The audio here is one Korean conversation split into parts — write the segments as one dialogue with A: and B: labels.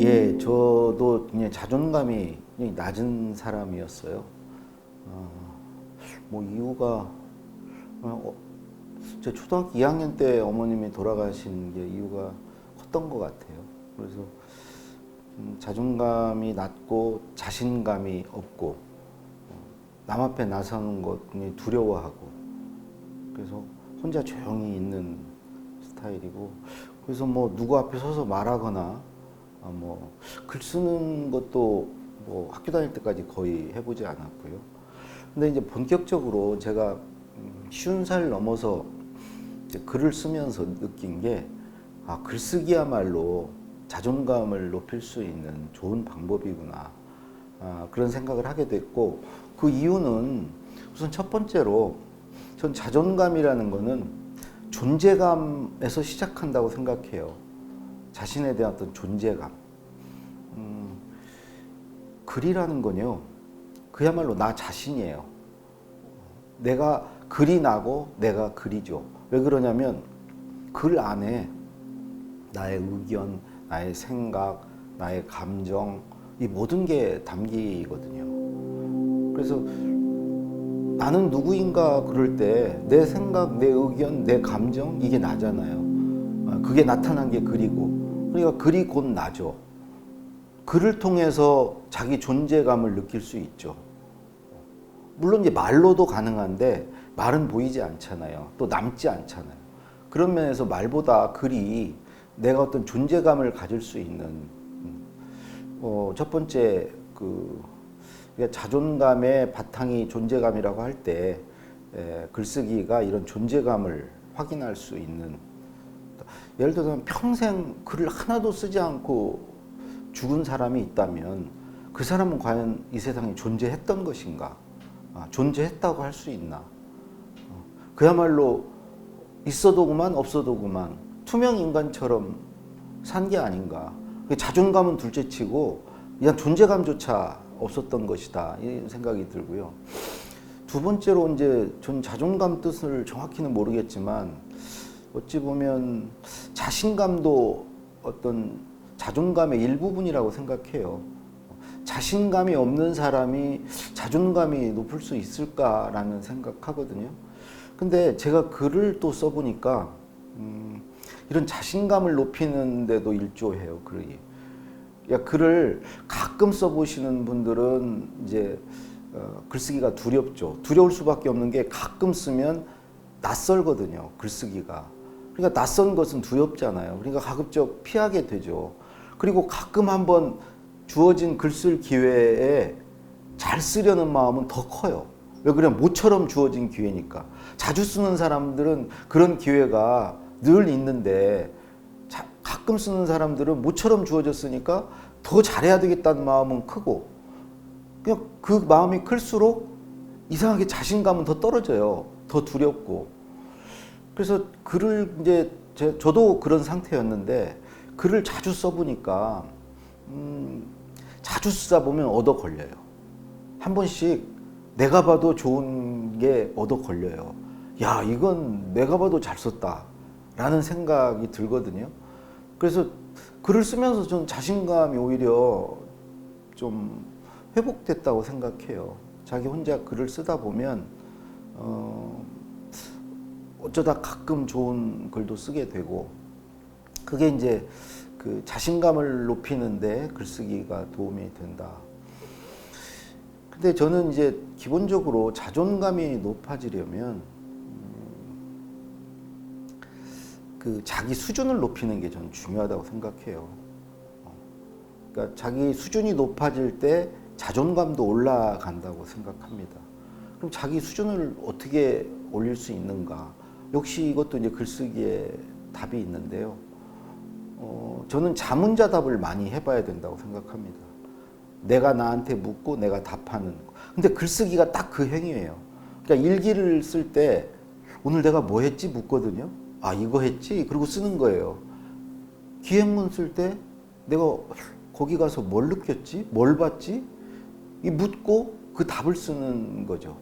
A: 예, 저도 그냥 자존감이 그냥 낮은 사람이었어요. 뭐 이유가 제 초등학교 2학년 때 어머님이 돌아가신 게 이유가 컸던 것 같아요. 그래서 자존감이 낮고 자신감이 없고 남 앞에 나서는 것이 두려워하고 그래서 혼자 조용히 있는 스타일이고 그래서 뭐 누구 앞에 서서 말하거나 뭐 글 쓰는 것도 뭐 학교 다닐 때까지 거의 해보지 않았고요. 근데 이제 본격적으로 제가 50살 넘어서 이제 글을 쓰면서 느낀 게 글쓰기야말로 자존감을 높일 수 있는 좋은 방법이구나. 그런 생각을 하게 됐고 그 이유는 우선 첫 번째로 전 자존감이라는 거는 존재감에서 시작한다고 생각해요. 자신에 대한 어떤 존재감. 글이라는 건요, 그야말로 나 자신이에요. 내가 글이 나고 내가 글이죠. 왜 그러냐면 글 안에 나의 의견, 나의 생각, 나의 감정, 이 모든 게 담기거든요. 그래서 나는 누구인가 그럴 때 내 생각, 내 의견, 내 감정, 이게 나잖아요. 그게 나타난 게 글이고, 그러니까 글이 곧 나죠. 글을 통해서 자기 존재감을 느낄 수 있죠. 물론 이제 말로도 가능한데 말은 보이지 않잖아요. 또 남지 않잖아요. 그런 면에서 말보다 글이 내가 어떤 존재감을 가질 수 있는 첫 번째 자존감의 바탕이 존재감이라고 할 때 글쓰기가 이런 존재감을 확인할 수 있는, 예를 들어서 평생 글을 하나도 쓰지 않고 죽은 사람이 있다면 그 사람은 과연 이 세상에 존재했던 것인가? 존재했다고 할 수 있나? 그야말로 있어도 그만 없어도 그만 투명 인간처럼 산 게 아닌가? 자존감은 둘째치고 그냥 존재감조차 없었던 것이다 이 생각이 들고요. 두 번째로 이제 전 자존감 뜻을 정확히는 모르겠지만 어찌 보면 자신감도 어떤 자존감의 일부분이라고 생각해요. 자신감이 없는 사람이 자존감이 높을 수 있을까라는 생각하거든요. 근데 제가 글을 또 써보니까 이런 자신감을 높이는 데도 일조해요, 글이. 글을 가끔 써보시는 분들은 이제 글쓰기가 두렵죠. 두려울 수밖에 없는 게 가끔 쓰면 낯설거든요, 글쓰기가. 그러니까 낯선 것은 두렵잖아요. 그러니까 가급적 피하게 되죠. 그리고 가끔 한번 주어진 글 쓸 기회에 잘 쓰려는 마음은 더 커요. 왜 그러냐면 모처럼 주어진 기회니까. 자주 쓰는 사람들은 그런 기회가 늘 있는데 가끔 쓰는 사람들은 모처럼 주어졌으니까 더 잘해야 되겠다는 마음은 크고 그냥 그 마음이 클수록 이상하게 자신감은 더 떨어져요. 더 두렵고. 그래서 글을 이제 저도 그런 상태였는데 글을 자주 써보니까 자주 쓰다 보면 얻어 걸려요. 한 번씩 내가 봐도 좋은 게 얻어 걸려요. 야, 이건 내가 봐도 잘 썼다 라는 생각이 들거든요. 그래서 글을 쓰면서 좀 자신감이 오히려 좀 회복됐다고 생각해요. 자기 혼자 글을 쓰다 보면 어쩌다 가끔 좋은 글도 쓰게 되고 그게 이제 그 자신감을 높이는데 글쓰기가 도움이 된다. 근데 저는 이제 기본적으로 자존감이 높아지려면 그 자기 수준을 높이는 게 저는 중요하다고 생각해요. 그러니까 자기 수준이 높아질 때 자존감도 올라간다고 생각합니다. 그럼 자기 수준을 어떻게 올릴 수 있는가? 역시 이것도 이제 글쓰기에 답이 있는데요. 저는 자문자답을 많이 해봐야 된다고 생각합니다. 내가 나한테 묻고 내가 답하는 거. 근데 글쓰기가 딱 그 행위예요. 그러니까 일기를 쓸 때 오늘 내가 뭐 했지 묻거든요. 이거 했지? 그리고 쓰는 거예요. 기획문 쓸 때 내가 거기 가서 뭘 느꼈지? 뭘 봤지? 묻고 그 답을 쓰는 거죠.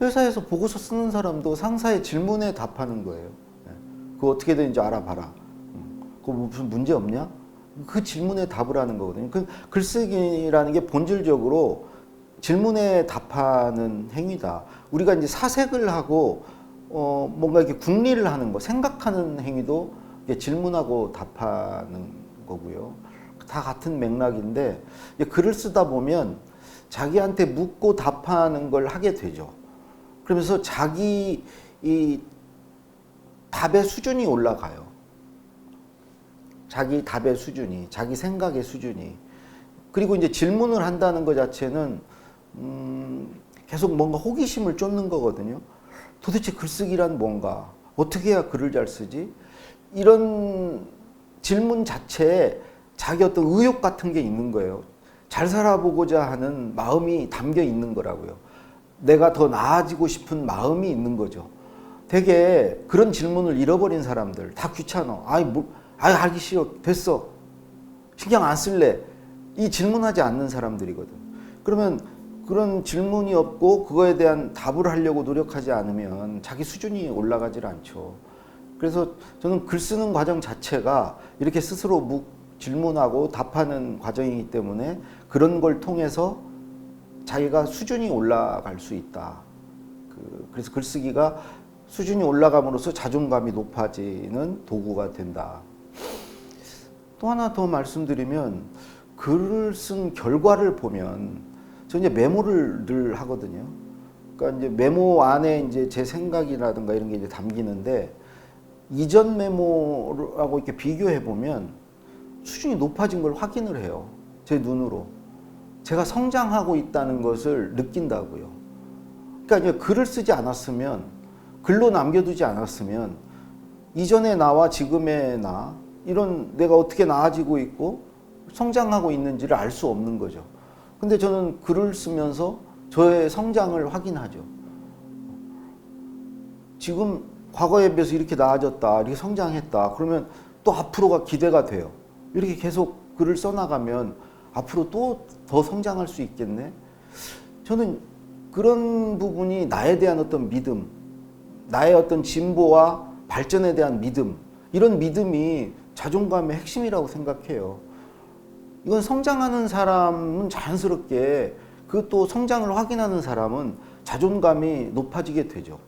A: 회사에서 보고서 쓰는 사람도 상사의 질문에 답하는 거예요. 그거 어떻게 되는지 알아봐라. 그거 무슨 문제 없냐? 그 질문에 답을 하는 거거든요. 그 글쓰기라는 게 본질적으로 질문에 답하는 행위다. 우리가 이제 사색을 하고 뭔가 이렇게 궁리를 하는 거, 생각하는 행위도 질문하고 답하는 거고요. 다 같은 맥락인데 글을 쓰다 보면 자기한테 묻고 답하는 걸 하게 되죠. 그러면서 자기 이 답의 수준이 올라가요. 자기 답의 수준이, 자기 생각의 수준이. 그리고 이제 질문을 한다는 것 자체는 계속 뭔가 호기심을 쫓는 거거든요. 도대체 글쓰기란 뭔가? 어떻게 해야 글을 잘 쓰지? 이런 질문 자체에 자기 어떤 의욕 같은 게 있는 거예요. 잘 살아보고자 하는 마음이 담겨 있는 거라고요. 내가 더 나아지고 싶은 마음이 있는 거죠. 되게 그런 질문을 잃어버린 사람들, 다 귀찮아. 알기 싫어. 됐어. 신경 안 쓸래. 이 질문하지 않는 사람들이거든. 그러면 그런 질문이 없고 그거에 대한 답을 하려고 노력하지 않으면 자기 수준이 올라가질 않죠. 그래서 저는 글 쓰는 과정 자체가 이렇게 스스로 질문하고 답하는 과정이기 때문에 그런 걸 통해서 자기가 수준이 올라갈 수 있다. 그래서 글쓰기가 수준이 올라감으로써 자존감이 높아지는 도구가 된다. 또 하나 더 말씀드리면 글을 쓴 결과를 보면 저 이제 메모를 늘 하거든요. 그러니까 이제 메모 안에 이제 제 생각이라든가 이런 게 이제 담기는데 이전 메모하고 이렇게 비교해 보면 수준이 높아진 걸 확인을 해요. 제 눈으로. 제가 성장하고 있다는 것을 느낀다고요. 그러니까 이제 글을 쓰지 않았으면, 글로 남겨두지 않았으면 이전의 나와 지금의 나, 이런 내가 어떻게 나아지고 있고 성장하고 있는지를 알 수 없는 거죠. 근데 저는 글을 쓰면서 저의 성장을 확인하죠. 지금 과거에 비해서 이렇게 나아졌다, 이렇게 성장했다. 그러면 또 앞으로가 기대가 돼요. 이렇게 계속 글을 써나가면 앞으로 또 더 성장할 수 있겠네. 저는 그런 부분이 나에 대한 어떤 믿음, 나의 어떤 진보와 발전에 대한 믿음, 이런 믿음이 자존감의 핵심이라고 생각해요. 이건 성장하는 사람은 자연스럽게 그 또 성장을 확인하는 사람은 자존감이 높아지게 되죠.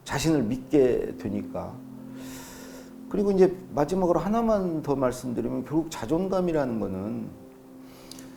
A: 자신을 믿게 되니까. 그리고 이제 마지막으로 하나만 더 말씀드리면 결국 자존감이라는 거는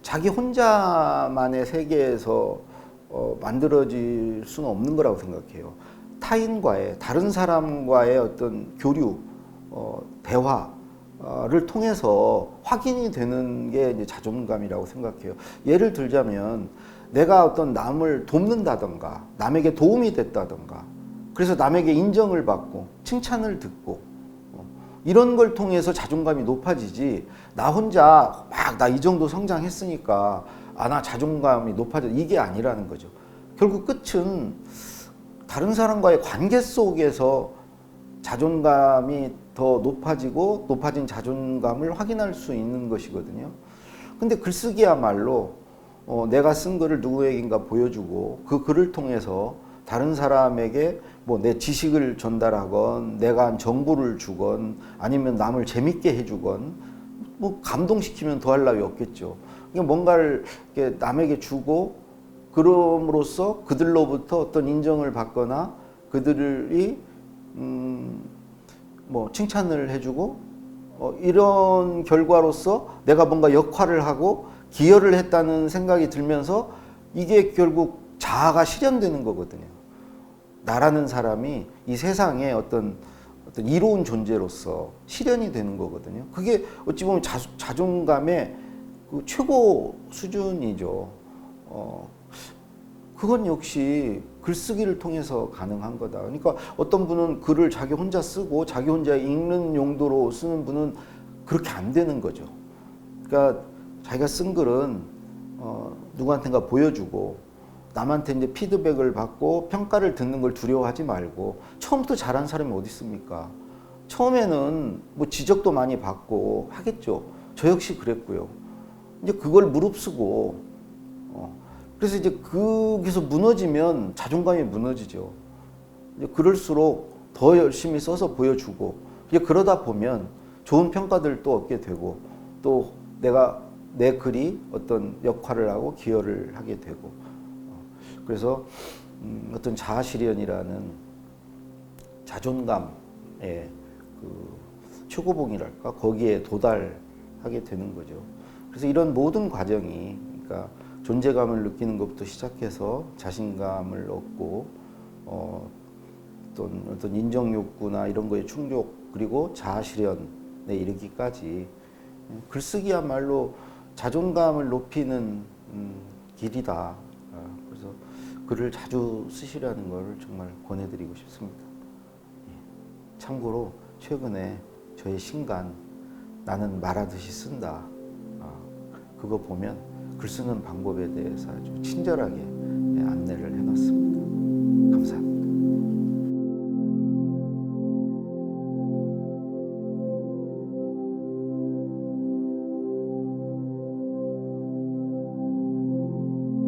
A: 자기 혼자만의 세계에서 만들어질 수는 없는 거라고 생각해요. 타인과의, 다른 사람과의 어떤 교류, 대화를 통해서 확인이 되는 게 이제 자존감이라고 생각해요. 예를 들자면 내가 어떤 남을 돕는다던가 남에게 도움이 됐다던가 그래서 남에게 인정을 받고 칭찬을 듣고 이런 걸 통해서 자존감이 높아지지 나 혼자 막 나 이 정도 성장했으니까 나 자존감이 높아져 이게 아니라는 거죠. 결국 끝은 다른 사람과의 관계 속에서 자존감이 더 높아지고 높아진 자존감을 확인할 수 있는 것이거든요. 근데 글쓰기야말로 내가 쓴 글을 누구에겐가 보여주고 그 글을 통해서 다른 사람에게 뭐 내 지식을 전달하건 내가 한 정보를 주건 아니면 남을 재밌게 해주건 뭐 감동시키면 더할 나위 없겠죠. 그러니까 뭔가를 이렇게 남에게 주고 그럼으로써 그들로부터 어떤 인정을 받거나 그들이 뭐 칭찬을 해주고 이런 결과로서 내가 뭔가 역할을 하고 기여를 했다는 생각이 들면서 이게 결국 자아가 실현되는 거거든요. 나라는 사람이 이 세상에 어떤 이로운 존재로서 실현이 되는 거거든요. 그게 어찌 보면 자존감의 그 최고 수준이죠. 그건 역시 글쓰기를 통해서 가능한 거다. 그러니까 어떤 분은 글을 자기 혼자 쓰고 자기 혼자 읽는 용도로 쓰는 분은 그렇게 안 되는 거죠. 그러니까 자기가 쓴 글은 누구한테인가 보여주고 남한테 이제 피드백을 받고 평가를 듣는 걸 두려워하지 말고 처음부터 잘한 사람이 어디 있습니까? 처음에는 뭐 지적도 많이 받고 하겠죠. 저 역시 그랬고요. 이제 그걸 무릅쓰고 그래서 이제 거기서 무너지면 자존감이 무너지죠. 이제 그럴수록 더 열심히 써서 보여주고 이제 그러다 보면 좋은 평가들도 얻게 되고 또 내가 내 글이 어떤 역할을 하고 기여를 하게 되고 그래서 어떤 자아실현이라는 자존감의 그 최고봉이랄까 거기에 도달하게 되는 거죠. 그래서 이런 모든 과정이 그러니까 존재감을 느끼는 것부터 시작해서 자신감을 얻고 어떤 인정 욕구나 이런 거에 충족 그리고 자아실현에 이르기까지 글쓰기야말로 자존감을 높이는 길이다. 그래서 글을 자주 쓰시라는 걸 정말 권해드리고 싶습니다. 참고로 최근에 저의 신간 나는 말하듯이 쓴다. 그거 보면 글 쓰는 방법에 대해서 아주 친절하게